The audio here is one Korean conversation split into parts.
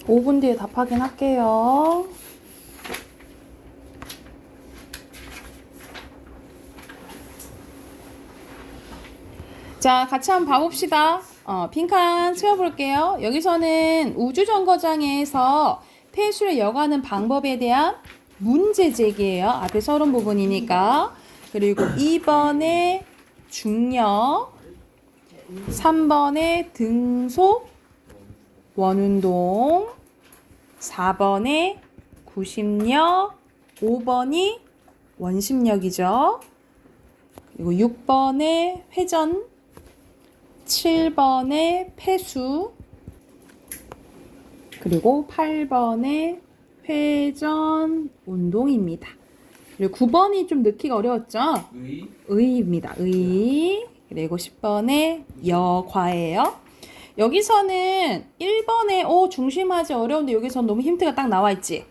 5분 뒤에 답 확인할게요. 자, 같이 한번 봐봅시다. 빈칸 채워볼게요. 여기서는 우주정거장에서 폐수를 여과하는 방법에 대한 문제 제기예요. 앞에 서론 부분이니까. 그리고 2번에 중력, 3번에 등속, 원운동, 4번에 구심력, 5번이 원심력이죠. 그리고 6번에 회전, 7번에 폐수, 그리고 8번에 회전 운동입니다. 그리고 9번이 좀 넣기가 어려웠죠? 의입니다. 의. 그리고 10번에 여과예요. 여기서는 1번에 중심하지 어려운데 여기서 너무 힌트가 딱 나와 있지?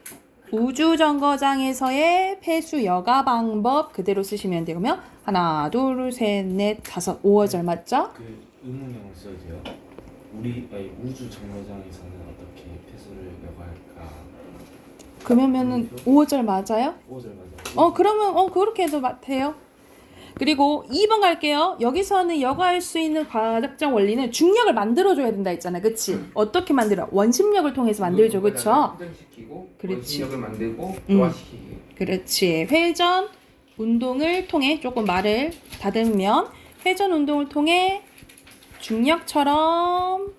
우주정거장에서의 폐수 여과 방법 그대로 쓰시면 돼요. 그러면 하나, 둘, 셋, 넷, 다섯, 5어절 맞죠? 그 의문형을 써도 돼요? 우주 정거장에서는 어떻게 폐수를 여과할까? 그러면은 5어절 맞아요? 5절 맞아요. 그러면 그렇게 해도 돼요. 그리고 2번 갈게요. 여기서는 여과할 수 있는 과학적 원리는 중력을 만들어줘야 된다 했잖아. 그치? 어떻게 만들어? 원심력을 통해서 만들죠. 그쵸? 회전시키고 그렇지. 원심력을 만들고 노화시키기. 그렇지. 회전 운동을 통해 조금 말을 다듬으면 회전 운동을 통해 중력처럼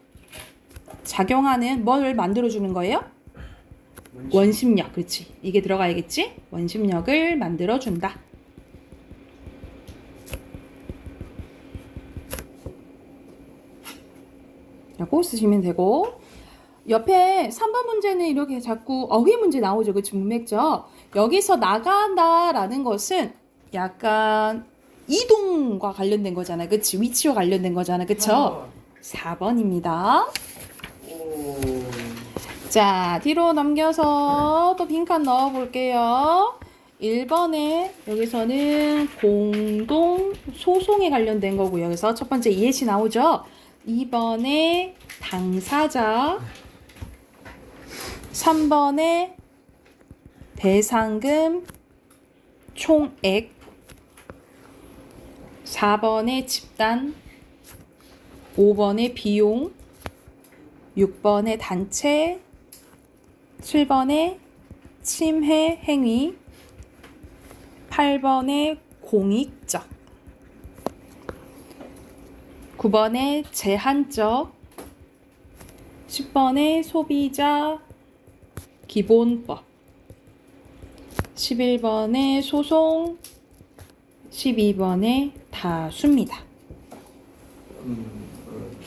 작용하는 뭘 만들어주는 거예요? 원심력. 그렇지. 이게 들어가야겠지? 원심력을 만들어준다. 라고 쓰시면 되고 옆에 3번 문제는 이렇게 자꾸 어휘 문제 나오죠. 그치? 문맥적. 여기서 나간다라는 것은 약간 이동과 관련된 거잖아. 그치? 위치와 관련된 거잖아. 그쵸? 4번입니다. 자, 뒤로 넘겨서 또 빈칸 넣어 볼게요. 1번에 여기서는 공동 소송에 관련된 거고요. 여기서 첫 번째 예시 나오죠. 2번에 당사자, 3번에 대상금 총액, 4번에 집단, 5번에 비용, 6번에 단체, 7번에 침해 행위, 8번에 공익적, 9번에 제한적, 10번에 소비자 기본법, 11번에 소송, 12번에 다수입니다.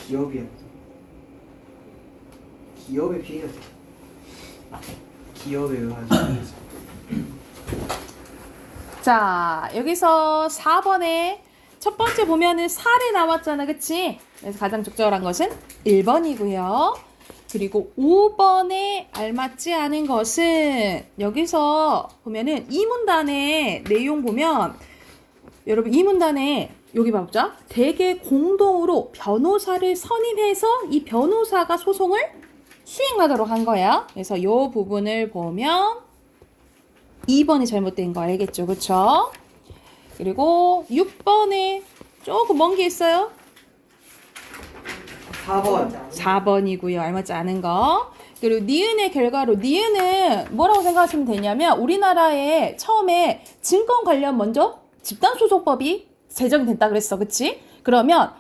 기업에 피해가 돼. 기업에 의한 자, 여기서 4번에 첫 번째 보면은 살이 나왔잖아. 그치? 그래서 가장 적절한 것은 1번이고요. 그리고 5번에 알맞지 않은 것은 여기서 보면은 이 문단의 내용 보면 여러분 이 문단에 여기 봐보자. 대개 공동으로 변호사를 선임해서 이 변호사가 소송을 수행하도록 한 거야. 그래서 이 부분을 보면 2번이 잘못된 거 알겠죠? 그쵸? 그리고 6번에 조금 먼 게 있어요. 4번. 4번이고요. 알맞지 않은 거. 그리고 니은의 결과로 니은은 뭐라고 생각하시면 되냐면 우리나라에 처음에 증권 관련 먼저 집단소송법이 제정이 됐다 그랬어. 그치? 그러면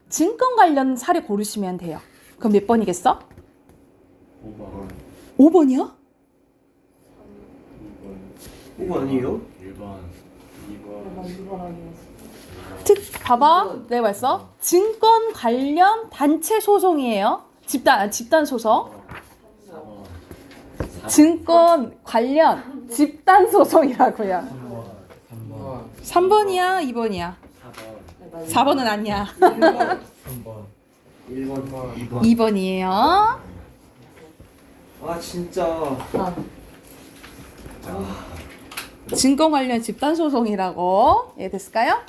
증권 관련 사례 고르시면 돼요. 그럼 몇 번이겠어? 5번, 5번이요? 5번 아니에요? 1번, 2번, 봐봐. 내가 말했어. 증권 관련 단체 소송이에요. 집단 소송. 4번, 증권 관련 집단 소송이라고요. 3번, 3번이야, 2번이야. 4번, 4번은 아니야. 3번, 1번. 2번이에요. 아 진짜. 증권 관련 집단 소송이라고. 예, 됐을까요?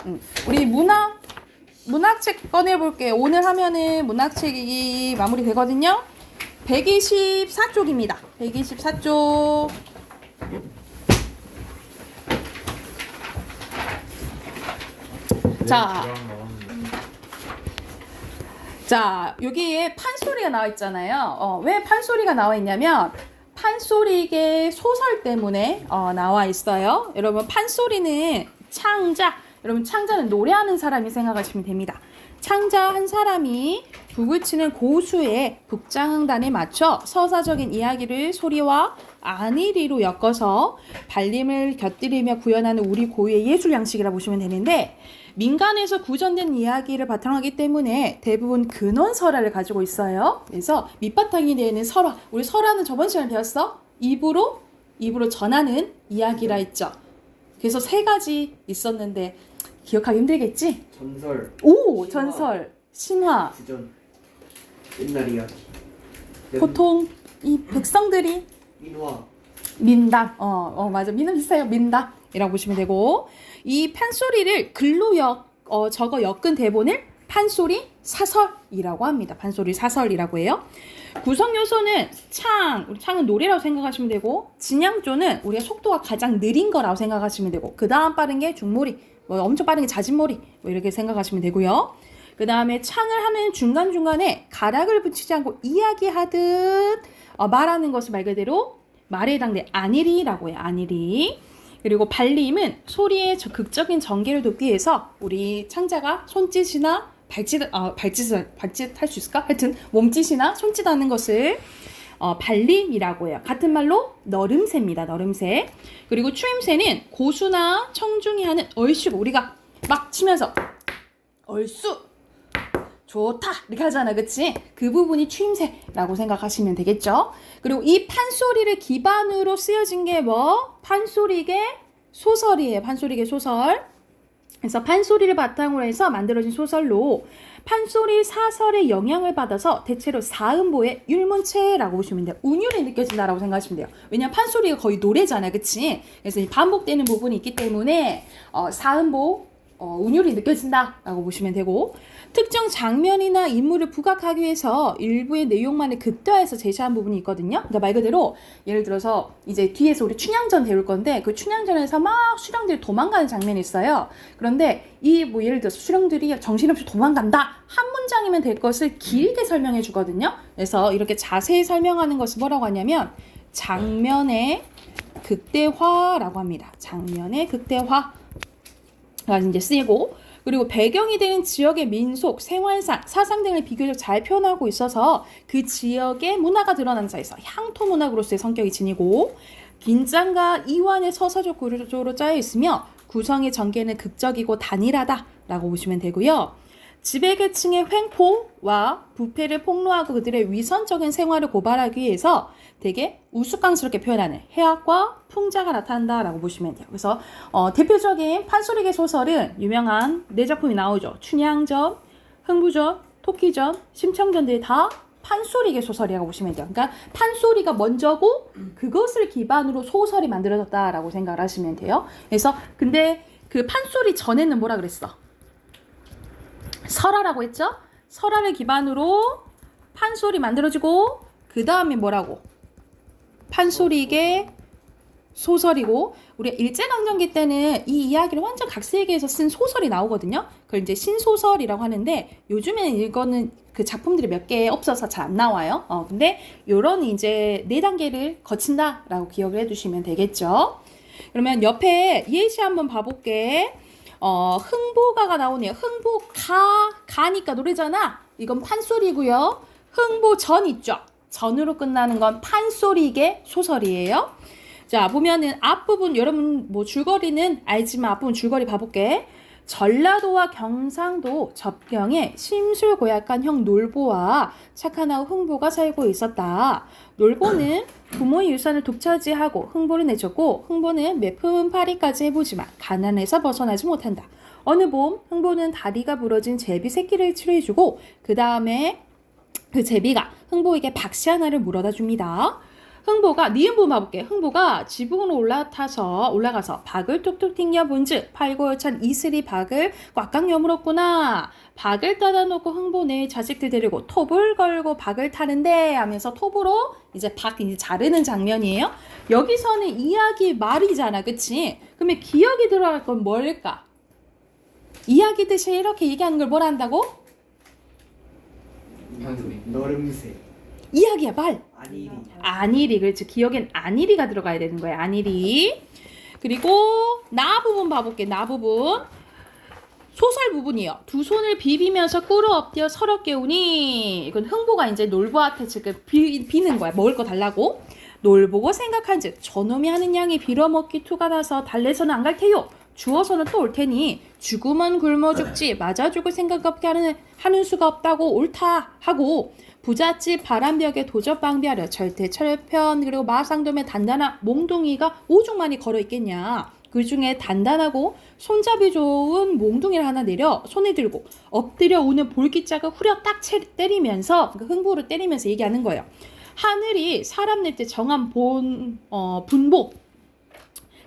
우리 문학책 꺼내볼게요. 오늘 하면은 문학책이 마무리 되거든요. 124쪽입니다. 124쪽. 자, 여기에 판소리가 나와 있잖아요. 왜 판소리가 나와 있냐면 판소리의 소설 때문에 나와 있어요. 여러분, 판소리는 창자, 여러분 창자는 노래하는 사람이 생각하시면 됩니다. 창자 한 사람이 북을 치는 고수의 북장흥단에 맞춰 서사적인 이야기를 소리와 안일이로 엮어서 발림을 곁들이며 구현하는 우리 고유의 예술 양식이라 보시면 되는데, 민간에서 구전된 이야기를 바탕으로 하기 때문에 대부분 근원설화를 가지고 있어요. 그래서 밑바탕이 되는 설화, 우리 설화는 저번 시간에 배웠어? 입으로 전하는 이야기라 했죠. 그래서 3가지 있었는데 기억하기 힘들겠지? 전설, 오! 신화, 전설, 신화. 구전, 옛날 이야기, 보통 이 백성들이 민화, 민담, 맞아, 민담 비슷해요. 민담이라고 보시면 되고, 이 판소리를 글로 적어 엮은 대본을 판소리 사설이라고 합니다. 판소리 사설이라고 해요. 구성 요소는 우리 창은 노래라고 생각하시면 되고, 진양조는 우리가 속도가 가장 느린 거라고 생각하시면 되고, 그 다음 빠른 게 중몰이, 엄청 빠른 게 자진몰이, 이렇게 생각하시면 되고요. 그 다음에 창을 하는 중간중간에 가락을 붙이지 않고 이야기하듯 말하는 것을 말 그대로 말에 해당돼 안일이라고 해요. 안일이. 그리고 발림은 소리의 극적인 전개를 돕기 위해서 우리 창자가 손짓이나 발짓 할 수 있을까? 하여튼 몸짓이나 손짓하는 것을 발림이라고 해요. 같은 말로 너름새입니다. 너름새. 그리고 추임새는 고수나 청중이 하는 얼씨구, 우리가 막 치면서 얼쑤 좋다 이렇게 하잖아, 그치? 그 부분이 추임새라고 생각하시면 되겠죠. 그리고 이 판소리를 기반으로 쓰여진 게 판소리계 소설이에요. 판소리계 소설. 그래서 판소리를 바탕으로 해서 만들어진 소설로 판소리 사설의 영향을 받아서 대체로 사음보의 율문체라고 보시면 돼요. 운율이 느껴진다라고 생각하시면 돼요. 왜냐면 판소리가 거의 노래잖아요, 그치? 그래서 이 반복되는 부분이 있기 때문에 사음보 운율이 느껴진다라고 보시면 되고, 특정 장면이나 인물을 부각하기 위해서 일부의 내용만을 극대화해서 제시한 부분이 있거든요. 그러니까 말 그대로 예를 들어서 이제 뒤에서 우리 춘향전 배울 건데, 그 춘향전에서 막 수령들이 도망가는 장면이 있어요. 그런데 예를 들어서 수령들이 정신없이 도망간다 한 문장이면 될 것을 길게 설명해 주거든요. 그래서 이렇게 자세히 설명하는 것을 뭐라고 하냐면 장면의 극대화라고 합니다. 장면의 극대화 이제 쓰이고, 그리고 배경이 되는 지역의 민속, 생활상, 사상 등을 비교적 잘 표현하고 있어서 그 지역의 문화가 드러나는 자에서 향토 문학으로서의 성격이 지니고, 긴장과 이완의 서사적 구조로 짜여 있으며 구성의 전개는 극적이고 단일하다라고 보시면 되고요. 지배계층의 횡포와 부패를 폭로하고 그들의 위선적인 생활을 고발하기 위해서 되게 우스꽝스럽게 표현하는 해학과 풍자가 나타난다라고 보시면 돼요. 그래서 대표적인 판소리계 소설은 유명한 4작품이 나오죠. 춘향전, 흥부전, 토끼전, 심청전들이 다 판소리계 소설이라고 보시면 돼요. 그러니까 판소리가 먼저고 그것을 기반으로 소설이 만들어졌다라고 생각을 하시면 돼요. 그래서 근데 그 판소리 전에는 뭐라 그랬어? 설화라고 했죠? 설화를 기반으로 판소리 만들어지고, 그 다음에 뭐라고? 판소리계 소설이고, 우리가 일제강점기 때는 이 이야기를 완전 각색해서 쓴 소설이 나오거든요. 그걸 이제 신소설이라고 하는데, 요즘에는 이거는 그 작품들이 몇 개 없어서 잘 안 나와요. 근데 요런 이제 4단계를 거친다라고 기억을 해두시면 되겠죠. 그러면 옆에 예시 한번 봐볼게. 흥보가가 나오네요. 가니까 노래잖아. 이건 판소리고요. 흥보전 있죠. 전으로 끝나는 건 판소리계 소설이에요. 자, 보면은 앞부분, 여러분 줄거리는 알지만 앞부분 줄거리 봐볼게. 전라도와 경상도 접경에 심술고약한 형 놀보와 착한 아우 흥보가 살고 있었다. 놀보는 부모의 유산을 독차지하고 흥보를 내줬고, 흥보는 매품팔이까지 해보지만 가난해서 벗어나지 못한다. 어느 봄 흥보는 다리가 부러진 제비 새끼를 치료해주고, 그 다음에 그 제비가 흥보에게 박씨 하나를 물어다 줍니다. 흥보가 니은 부분 봐볼게. 흥보가 지붕으로 올라가서 박을 툭툭 튕겨 본즉 팔고여찬 이슬이 박을 꽉꽉 여물었구나. 박을 따다 놓고 흥보 네 자식들 데리고 톱을 걸고 박을 타는데 하면서 톱으로 이제 박 이제 자르는 장면이에요. 여기서는 이야기 말이잖아, 그치? 그러면 기억이 들어갈 건 뭘까? 이야기듯이 이렇게 얘기하는 걸 뭐라 한다고? 판소리. 너름새. 이야기야, 말. 아니리. 안일이, 그렇지. 기억엔 안일이가 들어가야 되는 거야, 안일이. 그리고 나 부분 봐볼게. 나 부분 소설 부분이요. 두 손을 비비면서 꿇어 엎드려 서럽게 우니. 이건 흥보가 이제 놀보한테 지금 비는 거야. 먹을 거 달라고. 놀보고 생각한즉 저놈이 하는 양이 빌어먹기 투가 나서 달래서는 안 갈 테요. 주어서는 또 올 테니 죽으면 굶어 죽지 맞아 죽을 생각 없게 하는 수가 없다고 옳다 하고 부잣집 바람벽에 도적 방비하려 절대 철편 그리고 마상돔에 단단한 몽둥이가 오죽 많이 걸어 있겠냐. 그 중에 단단하고 손잡이 좋은 몽둥이를 하나 내려 손에 들고 엎드려 오는 볼기짝을 후려 딱 때리면서 그 흥부를 때리면서 얘기하는 거예요. 하늘이 사람 낼 때 정한 분복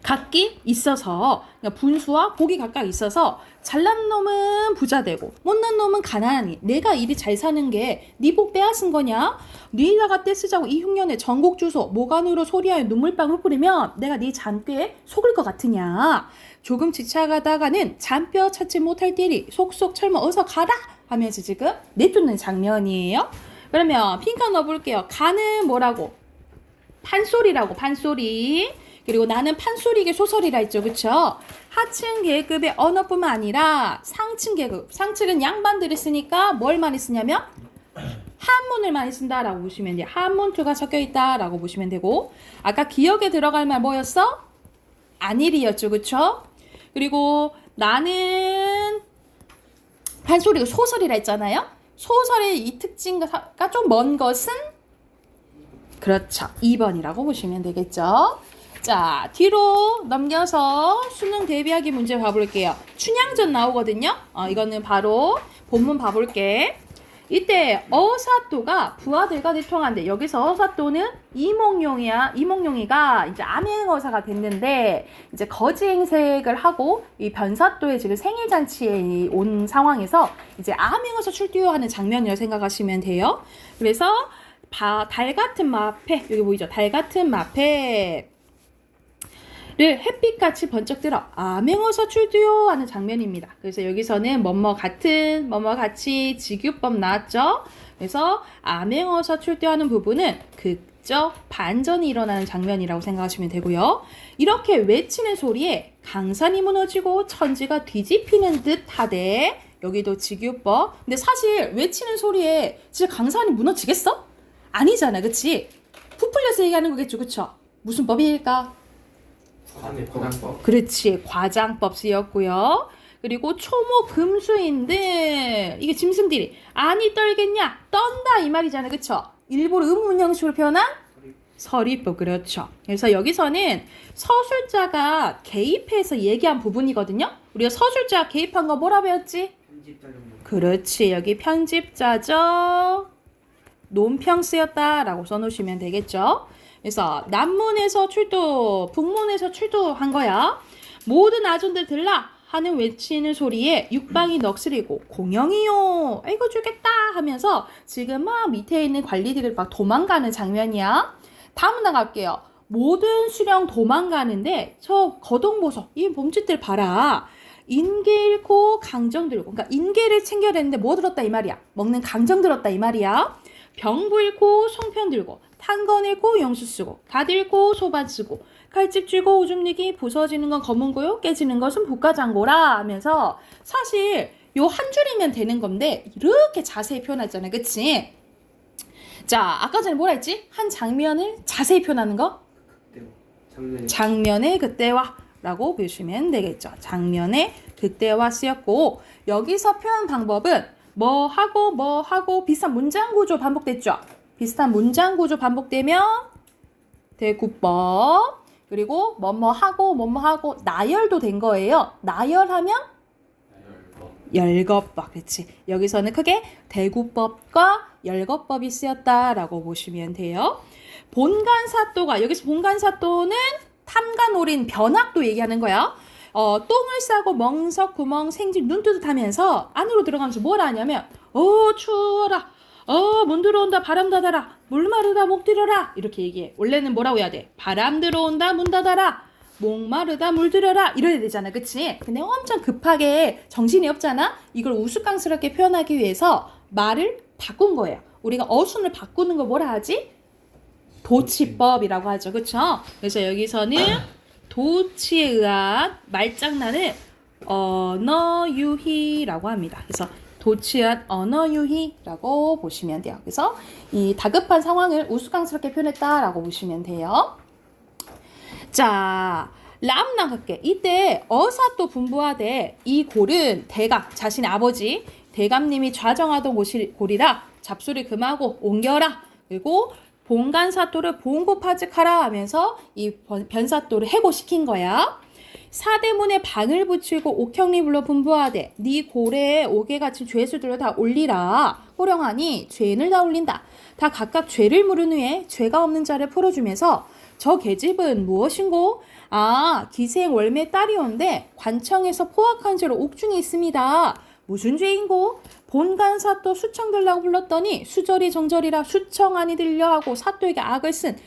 각기 있어서 그러니까 분수와 복이 각각 있어서 잘난 놈은 부자 되고 못난 놈은 가난하니 내가 이리 잘 사는 게 네 복 빼앗은 거냐? 네가 떼쓰자고 이 흉년에 전국 주소 모간으로 소리하여 눈물방울 뿌리면 내가 네 잔꾀에 속을 것 같으냐? 조금 지쳐가다가는 잔뼈 찾지 못할 때리 속속 철모 어서 가라 하면서 지금 내쫓는 장면이에요. 그러면 핑크 넣어볼게요. 가는 뭐라고? 판소리라고, 판소리. 그리고 나는 판소리계 소설이라 했죠. 그쵸? 하층 계급의 언어뿐만 아니라 상층 계급. 상층은 양반들이 쓰니까 뭘 많이 쓰냐면 한문을 많이 쓴다라고 보시면 돼요. 한문투가 섞여 있다라고 보시면 되고 아까 기억에 들어갈 말 뭐였어? 안일이었죠. 그쵸? 그리고 나는 판소리가 소설이라 했잖아요. 소설의 이 특징과 좀 먼 것은 그렇죠. 2번이라고 보시면 되겠죠. 자, 뒤로 넘겨서 수능 대비하기 문제 봐볼게요. 춘향전 나오거든요. 이거는 바로 본문 봐볼게. 이때 어사또가 부하들과 내통한데 여기서 어사또는 이몽룡이가 이제 암행어사가 됐는데 이제 거지 행색을 하고 이 변사또의 지금 생일잔치에 온 상황에서 이제 암행어사 출두하는 장면이라고 생각하시면 돼요. 그래서 달 같은 마패 여기 보이죠? 달 같은 마패 를 햇빛같이 번쩍 들어 암행어사 출두요 하는 장면입니다. 그래서 여기서는 뭐뭐 같이 직유법 나왔죠. 그래서 암행어사 출두하는 부분은 극적 반전이 일어나는 장면이라고 생각하시면 되고요. 이렇게 외치는 소리에 강산이 무너지고 천지가 뒤집히는 듯 하되 여기도 직유법. 근데 사실 외치는 소리에 진짜 강산이 무너지겠어? 아니잖아, 그치? 부풀려서 얘기하는 거겠죠, 그쵸? 무슨 법일까? 과장법. 그렇지, 과장법 쓰였고요. 그리고 초모 금수인데 이게 짐승들이 아니 떨겠냐? 떤다 이 말이잖아요, 그쵸? 일부러 의문 형식으로 표현한 서리법, 그렇죠. 그래서 여기서는 서술자가 개입해서 얘기한 부분이거든요. 우리가 서술자 개입한 거 뭐라 배웠지? 편집자 정도. 그렇지, 여기 편집자죠. 논평 쓰였다라고 써놓으시면 되겠죠. 그래서 남문에서 출두, 북문에서 출두한 거야. 모든 아존들 들라 하는 외치는 소리에 육방이 넋으리고 공영이요 아이고 죽겠다 하면서 지금 막 밑에 있는 관리들을 막 도망가는 장면이야. 다음 나갈게요. 모든 수령 도망가는데 저 거동보석 이 몸짓들 봐라. 인계 잃고 강정 들고, 그러니까 인계를 챙겨야 되는데 뭐 들었다 이 말이야. 먹는 강정 들었다 이 말이야. 병부 잃고 송편 들고, 탄건 잃고 영수 쓰고, 갓 잃고 소반 쓰고, 칼집 쥐고 오줌 내기, 부서지는 건 검은 고요, 깨지는 것은 북가장고라 하면서 사실 요 한 줄이면 되는 건데 이렇게 자세히 표현했잖아요, 그치? 자, 아까 전에 뭐라 했지? 한 장면을 자세히 표현하는 거? 장면의 그때와 라고 보시면 되겠죠. 장면의 그때와 쓰였고 여기서 표현 방법은 뭐 하고 비슷한 문장 구조 반복됐죠. 비슷한 문장 구조 반복되면 대구법. 그리고 뭐뭐 하고 나열도 된 거예요. 나열하면 열거법. 그렇지. 여기서는 크게 대구법과 열거법이 쓰였다라고 보시면 돼요. 본간사또가 여기서 본간사또는 탐관오린 변학도 얘기하는 거야. 똥을 싸고 멍석, 구멍, 생집, 눈뜨듯하면서 안으로 들어가면서 뭘 하냐면 추워라. 문 들어온다. 바람 닫아라. 물 마르다. 목 들여라. 이렇게 얘기해. 원래는 뭐라고 해야 돼? 바람 들어온다. 문 닫아라. 목 마르다. 물 들여라. 이래야 되잖아. 그치? 근데 엄청 급하게 정신이 없잖아? 이걸 우스꽝스럽게 표현하기 위해서 말을 바꾼 거예요. 우리가 어순을 바꾸는 거 뭐라 하지? 도치법이라고 하죠. 그쵸? 그래서 여기서는 도치에 의한 말장난을 언어유희라고 합니다. 그래서 도치에 의한 언어유희라고 보시면 돼요. 그래서 이 다급한 상황을 우스꽝스럽게 표현했다라고 보시면 돼요. 자, 라음랑 갈게. 이때 어사또 분부하되 이 골은 대감, 자신의 아버지 대감님이 좌정하던 골이라 잡수를 금하고 옮겨라. 그리고 본간사또를 봉고파직하라 하면서 이 변사또를 해고시킨 거야. 사대문에 방을 붙이고 옥형리 불러 분부하되 네 고래에 옥에 갇힌 죄수들을 다 올리라. 호령하니 죄인을 다 올린다. 다 각각 죄를 물은 후에 죄가 없는 자를 풀어주면서 저 계집은 무엇인고? 기생 월매 딸이온데 관청에서 포악한 죄로 옥중에 있습니다. 무슨 죄인고? 본간사또 수청들라고 불렀더니 수절이 정절이라 수청안이 들려 하고 사또에게 악을 쓴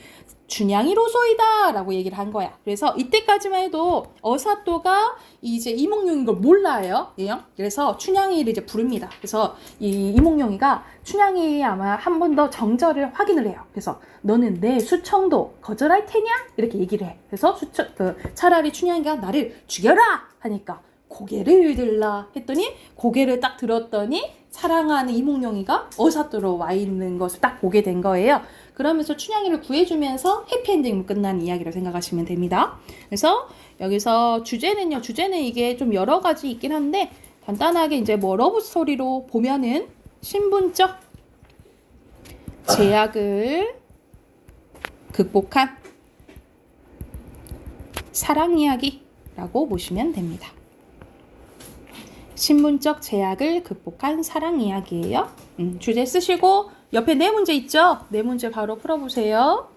춘향이로소이다 라고 얘기를 한 거야. 그래서 이때까지만 해도 어사또가 이제 이몽룡인 걸 몰라요. 그래서 춘향이를 이제 부릅니다. 그래서 이 이몽룡이가 춘향이 아마 한 번 더 정절을 확인을 해요. 그래서 너는 내 수청도 거절할 테냐? 이렇게 얘기를 해. 그래서 차라리 춘향이가 나를 죽여라 하니까 고개를 들라 했더니 고개를 딱 들었더니 사랑하는 이몽룡이가 어사또로 와 있는 것을 딱 보게 된 거예요. 그러면서 춘향이를 구해주면서 해피엔딩으로 끝난 이야기라고 생각하시면 됩니다. 그래서 여기서 주제는 이게 좀 여러 가지 있긴 한데 간단하게 이제 러브스토리로 보면은 신분적 제약을 극복한 사랑 이야기라고 보시면 됩니다. 신분적 제약을 극복한 사랑 이야기예요. 주제 쓰시고 옆에 네 문제 있죠? 네 문제 바로 풀어보세요.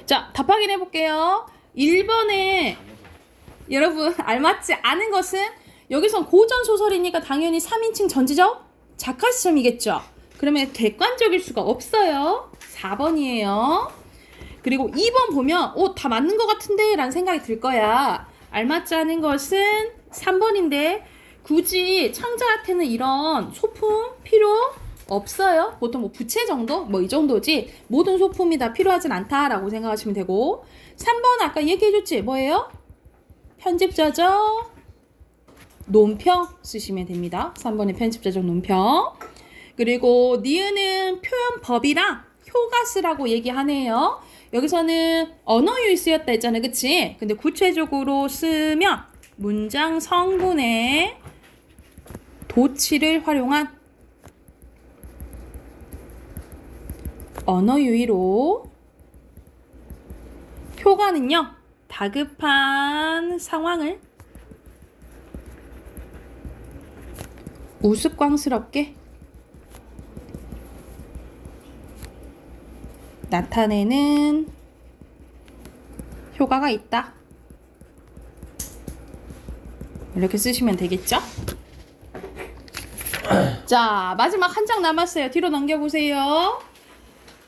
자, 답 확인해 볼게요. 1번에 여러분 알맞지 않은 것은 여기선 고전 소설이니까 당연히 3인칭 전지적 작가 시점이겠죠. 그러면 객관적일 수가 없어요. 4번이에요. 그리고 2번 보면 다 맞는 것 같은데 라는 생각이 들 거야. 알맞지 않은 것은 3번인데 굳이 창자한테는 이런 소품 필요 없어요. 보통 부채 정도? 이 정도지 모든 소품이 다 필요하진 않다라고 생각하시면 되고 3번 아까 얘기해줬지? 뭐예요? 편집자적 논평 쓰시면 됩니다. 3번에 편집자적 논평. 그리고 니은은 표현법이랑 효가스라고 얘기하네요. 여기서는 언어유희 쓰였다 했잖아요. 그치? 근데 구체적으로 쓰면 문장 성분에 도치를 활용한 언어유희로 효가는요. 다급한 상황을 우스꽝스럽게 나타내는 효과가 있다. 이렇게 쓰시면 되겠죠? 자, 마지막 한 장 남았어요. 뒤로 넘겨보세요.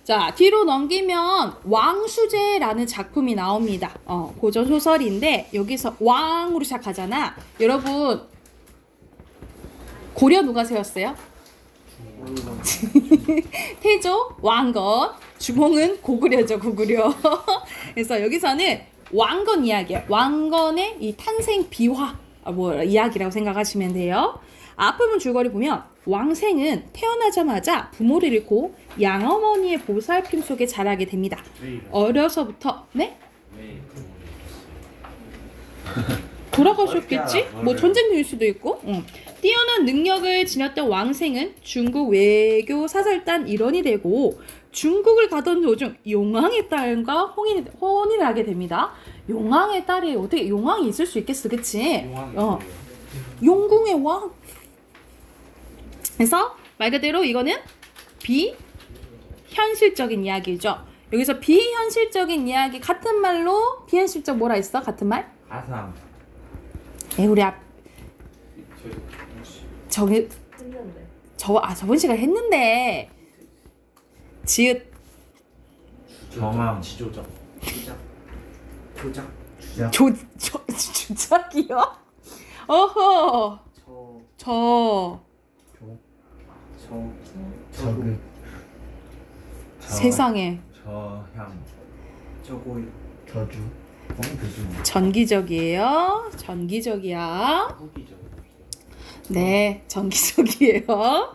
자, 뒤로 넘기면 왕수제라는 작품이 나옵니다. 고전 소설인데 여기서 왕으로 시작하잖아. 여러분 고려 누가 세웠어요? 태조, 왕건, 주몽은 고구려죠, 고구려. 그래서 여기서는 왕건 이야기예요. 왕건의 이 탄생 비화, 이야기라고 생각하시면 돼요. 앞부분 줄거리 보면 왕생은 태어나자마자 부모를 잃고 양어머니의 보살핌 속에 자라게 됩니다. 어려서부터 돌아가셨겠지? 전쟁 중일 수도 있고. 뛰어난 능력을 지녔던 왕생은 중국 외교 사설단 일원이 되고 중국을 가던 도중 용왕의 딸과 혼인을 하게 됩니다. 용왕의 딸이 어떻게 용왕이 있을 수 있겠어, 그치? 용왕이 어. 뭐예요? 용궁의 왕. 그래서 말 그대로 이거는 비현실적인 이야기죠. 여기서 비현실적인 이야기 같은 말로 비현실적 뭐라 했어? 같은 말? 가상. 우리 앞 저희 혹시 저기 저번 시간 했는데 지읒 정황. 지조적. 조작. 조작. 주작. 주작이요? 어허 저 저그. 세상에 저향. 저고요. 저주. 되지. 전기적이에요. 전기적이야. 후기적. 네, 전기적이에요.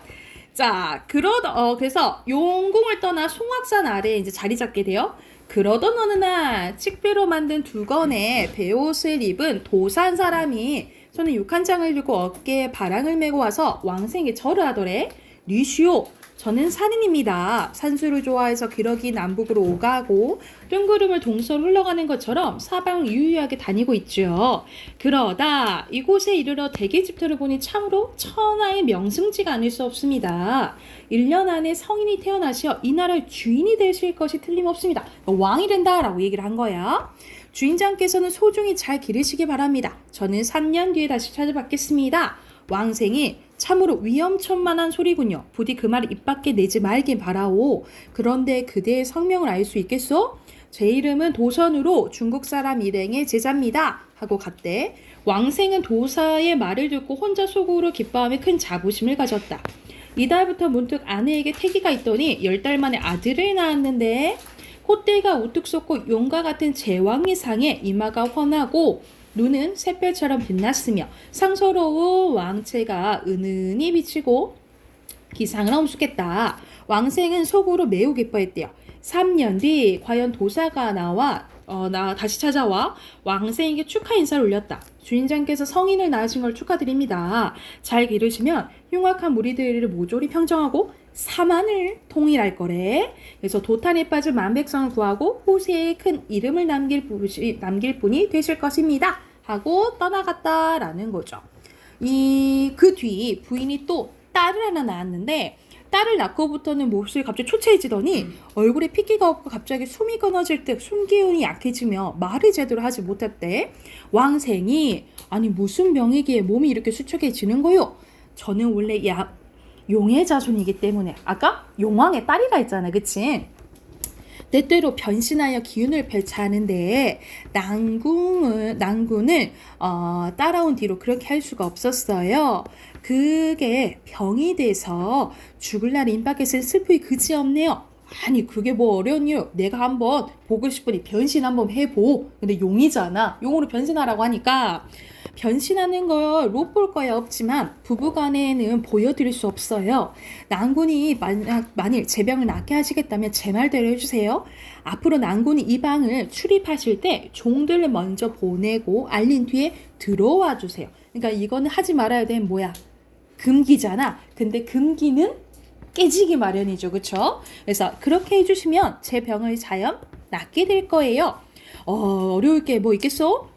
자, 그래서 용궁을 떠나 송악산 아래에 이제 자리 잡게 돼요. 그러던 어느 날 칡배로 만든 두건의 베옷을 입은 도산 사람이 손에 육한장을 들고 어깨에 바랑을 메고 와서 왕생에게 절을 하더래. 리시오, 저는 산인입니다. 산수를 좋아해서 기러기 남북으로 오가고 뜬구름을 동서로 흘러가는 것처럼 사방 유유하게 다니고 있죠. 그러다 이곳에 이르러 대게집터를 보니 참으로 천하의 명승지가 아닐 수 없습니다. 1년 안에 성인이 태어나시어 이 나라의 주인이 되실 것이 틀림없습니다. 왕이 된다라고 얘기를 한 거야. 주인장께서는 소중히 잘 기르시기 바랍니다. 저는 3년 뒤에 다시 찾아뵙겠습니다. 왕생이 참으로 위험천만한 소리군요. 부디 그 말을 입 밖에 내지 말길 바라오. 그런데 그대의 성명을 알 수 있겠소? 제 이름은 도선으로 중국 사람 일행의 제자입니다. 하고 갔대. 왕생은 도사의 말을 듣고 혼자 속으로 기뻐하며 큰 자부심을 가졌다. 이달부터 문득 아내에게 태기가 있더니 10달 만에 아들을 낳았는데 콧대가 우뚝 솟고 용과 같은 제왕의 상에 이마가 훤하고 눈은 샛별처럼 빛났으며 상서로운 왕체가 은은히 비치고 기상을 엄숙했다. 왕생은 속으로 매우 기뻐했대요. 3년 뒤 과연 도사가 다시 찾아와 왕생에게 축하 인사를 올렸다. 주인장께서 성인을 낳으신 걸 축하드립니다. 잘 기르시면 흉악한 무리들을 모조리 평정하고 사만을 통일할 거래. 그래서 도탄에 빠진 만백성을 구하고 호세에 큰 이름을 남길 분이 되실 것입니다. 하고 떠나갔다라는 거죠. 그 뒤 부인이 또 딸을 하나 낳았는데 딸을 낳고부터는 몹시 갑자기 초췌해지더니 얼굴에 핏기가 없고 갑자기 숨이 끊어질 듯 숨기운이 약해지며 말을 제대로 하지 못했대. 왕생이 아니 무슨 병이기에 몸이 이렇게 수척해지는 거요? 저는 원래 용의 자손이기 때문에 아까 용왕의 딸이라 했잖아, 그치? 때때로 변신하여 기운을 펼쳐하는데 난군을 따라온 뒤로 그렇게 할 수가 없었어요. 그게 병이 돼서 죽을 날 임박했을 슬픔이 그지없네요. 아니 그게 뭐 어려운 이유? 내가 한번 보고 싶으니 변신 한번 해보. 근데 용이잖아. 용으로 변신하라고 하니까 변신하는 걸 못 볼 거야 없지만 부부간에는 보여드릴 수 없어요. 난군이 만일 제 병을 낫게 하시겠다면 제 말대로 해주세요. 앞으로 난군이 이 방을 출입하실 때 종들을 먼저 보내고 알린 뒤에 들어와 주세요. 그러니까 이거는 하지 말아야 되는 뭐야? 금기잖아. 근데 금기는 깨지기 마련이죠. 그쵸? 그래서 그렇게 해주시면 제 병을 자연 낫게 될 거예요. 어려울 게 뭐 있겠어?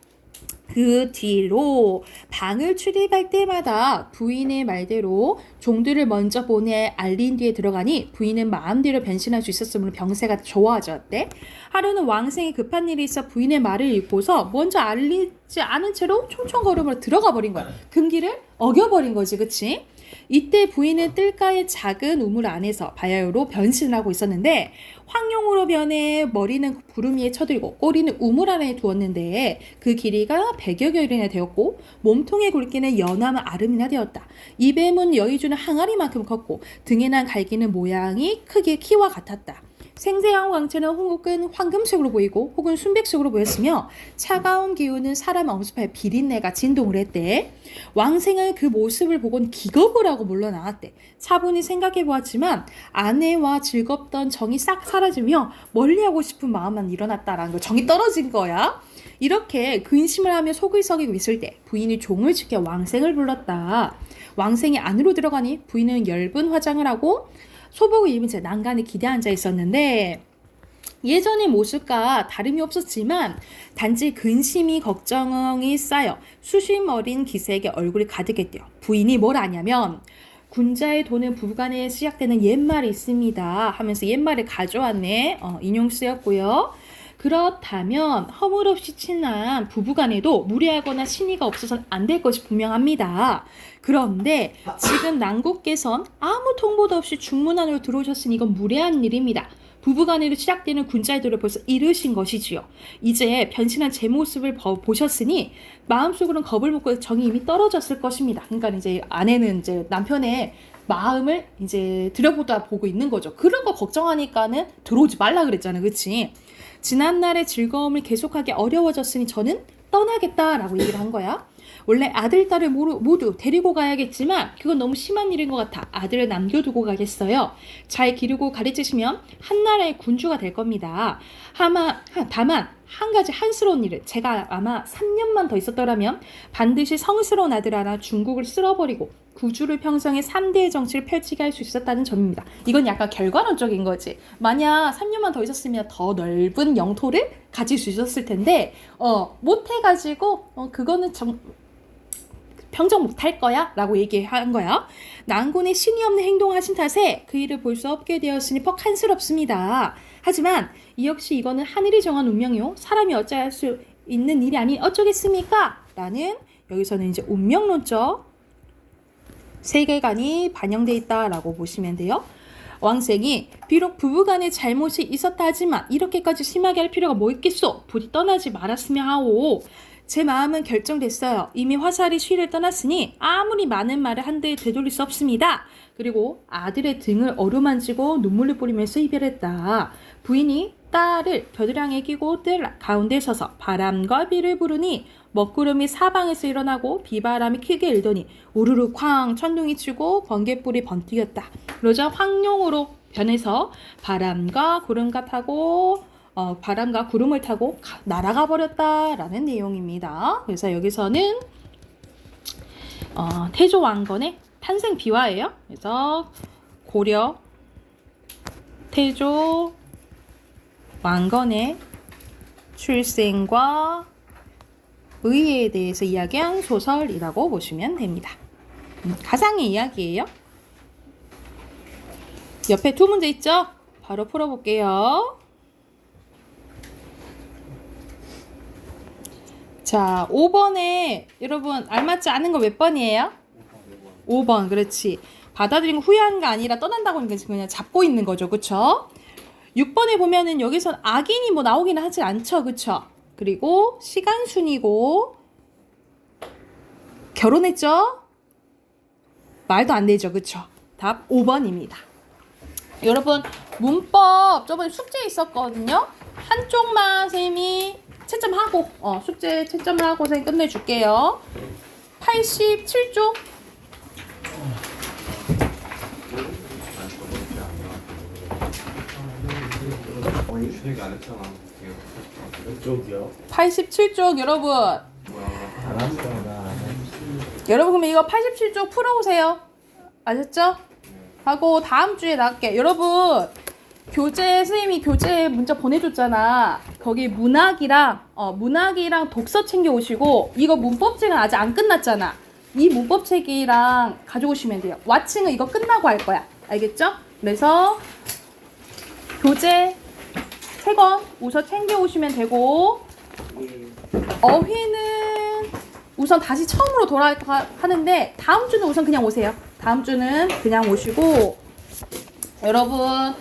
그 뒤로 방을 출입할 때마다 부인의 말대로 종들을 먼저 보내 알린 뒤에 들어가니 부인은 마음대로 변신할 수 있었으므로 병세가 좋아졌대. 하루는 왕생이 급한 일이 있어 부인의 말을 읽고서 먼저 알리지 않은 채로 총총걸음으로 들어가 버린 거야. 금기를 어겨버린 거지, 그치? 이때 부인은 뜰가의 작은 우물 안에서 바야흐로 변신을 하고 있었는데 황룡으로 변해 머리는 구름 위에 쳐들고 꼬리는 우물 안에 두었는데 그 길이가 100여 결이나 되었고 몸통의 굵기는 연암 아름이나 되었다. 입에 문 여의주는 항아리만큼 컸고 등에 난 갈기는 모양이 크게 키와 같았다. 생생한 광채는 혹은 황금색으로 보이고 혹은 순백색으로 보였으며 차가운 기운은 사람을 엄습하여 비린내가 진동을 했대. 왕생은 그 모습을 보곤 기겁을 하고 물러나왔대. 차분히 생각해 보았지만 아내와 즐겁던 정이 싹 사라지며 멀리하고 싶은 마음만 일어났다라는 거. 정이 떨어진 거야. 이렇게 근심을 하며 속을 썩이고 있을 때 부인이 종을 지켜 왕생을 불렀다. 왕생이 안으로 들어가니 부인은 엷은 화장을 하고 소복을 입은 채 난간에 기대 앉아 있었는데 예전의 모습과 다름이 없었지만 단지 근심이 걱정이 쌓여 수심 어린 기색의 얼굴이 가득했대요. 부인이 뭘 아냐면 군자의 돈은 부부간에 시작되는 옛말이 있습니다 하면서 옛말을 가져왔네. 인용 쓰였고요. 그렇다면 허물없이 친한 부부간에도 무례하거나 신의가 없어서는 안 될 것이 분명합니다. 그런데 지금 난국께선 아무 통보도 없이 중문 안으로 들어오셨으니 이건 무례한 일입니다. 부부간에도 시작되는 군자의 도를 벌써 이르신 것이지요. 이제 변신한 제 모습을 보셨으니 마음속으로는 겁을 먹고 정이 이미 떨어졌을 것입니다. 그러니까 이제 아내는 이제 남편의 마음을 이제 들여보다 보고 있는 거죠. 그런 거 걱정하니까는 들어오지 말라 그랬잖아, 그치? 지난날의 즐거움을 계속하기 어려워졌으니 저는 떠나겠다라고 얘기를 한 거야. 원래 아들, 딸을 모두 데리고 가야겠지만 그건 너무 심한 일인 것 같아 아들을 남겨두고 가겠어요. 잘 기르고 가르치시면 한나라의 군주가 될 겁니다. 다만 한 가지 한스러운 일은 제가 아마 3년만 더 있었더라면 반드시 성스러운 아들 하나 중국을 쓸어버리고 구주를 평성에 3대의 정치를 펼치게 할 수 있었다는 점입니다. 이건 약간 결과론적인 거지. 만약 3년만 더 있었으면 더 넓은 영토를 가질 수 있었을 텐데 못해가지고 그거는 평정 못할 거야 라고 얘기한 거야. 난군의 신이 없는 행동을 하신 탓에 그 일을 볼 수 없게 되었으니 퍽 한스럽습니다. 하지만 이 역시 이거는 하늘이 정한 운명이요 사람이 어찌할 수 있는 일이 아니 어쩌겠습니까? 라는 여기서는 이제 운명론적 세계관이 반영되어 있다라고 보시면 돼요. 왕생이 비록 부부간에 잘못이 있었다 하지만 이렇게까지 심하게 할 필요가 뭐 있겠소? 부디 떠나지 말았으며 하오. 제 마음은 결정됐어요. 이미 화살이 쉬를 떠났으니 아무리 많은 말을 한들 되돌릴 수 없습니다. 그리고 아들의 등을 어루만지고 눈물을 뿌리면서 이별했다. 부인이 딸을 겨드랑이에 끼고 뜰 가운데 서서 바람과 비를 부르니 먹구름이 사방에서 일어나고 비바람이 크게 일더니 우르르 쾅 천둥이 치고 번개불이 번뜩였다. 그러자 황룡으로 변해서 바람과 구름을 타고 날아가 버렸다라는 내용입니다. 그래서 여기서는 태조 왕건의 탄생 비화예요. 그래서 고려 태조 왕건의 출생과 의회에 대해서 이야기한 소설이라고 보시면 됩니다. 가상의 이야기예요. 옆에 두 문제 있죠? 바로 풀어볼게요. 자, 5번에 여러분 알맞지 않은 거 몇 번이에요? 5번, 그렇지. 받아들인 거 후회한 거 아니라 떠난다고 하니까 그냥 잡고 있는 거죠, 그쵸? 6번에 보면은 여기선 악인이 뭐 나오기는 하지 않죠, 그쵸? 그리고 시간순이고 결혼했죠? 말도 안 되죠, 그쵸? 답 5번입니다. 여러분 문법 저번에 숙제 있었거든요. 한쪽만 쌤이 채점하고 숙제 채점을 하고 쌤 끝내줄게요. 87쪽 준이가 안 했잖아. 이쪽이요? 87쪽 여러분 알았어 나. 여러분 그러면 이거 87쪽 풀어오세요. 아셨죠? 하고 다음 주에 나갈게. 여러분 선생님이 교재 문자 보내줬잖아. 거기 문학이랑 독서 챙겨오시고 이거 문법책은 아직 안 끝났잖아. 이 문법책이랑 가져오시면 돼요. 와칭은 이거 끝나고 할 거야. 알겠죠? 그래서 교재 3권 우선 챙겨오시면 되고 어휘는 우선 다시 처음으로 하는데 다음 주는 우선 그냥 오세요. 다음 주는 그냥 오시고 여러분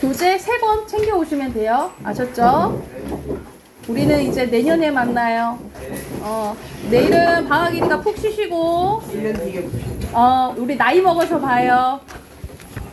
교재 3권 챙겨오시면 돼요. 아셨죠? 우리는 이제 내년에 만나요. 내일은 방학이니까 푹 쉬시고 우리 나이 먹어서 봐요.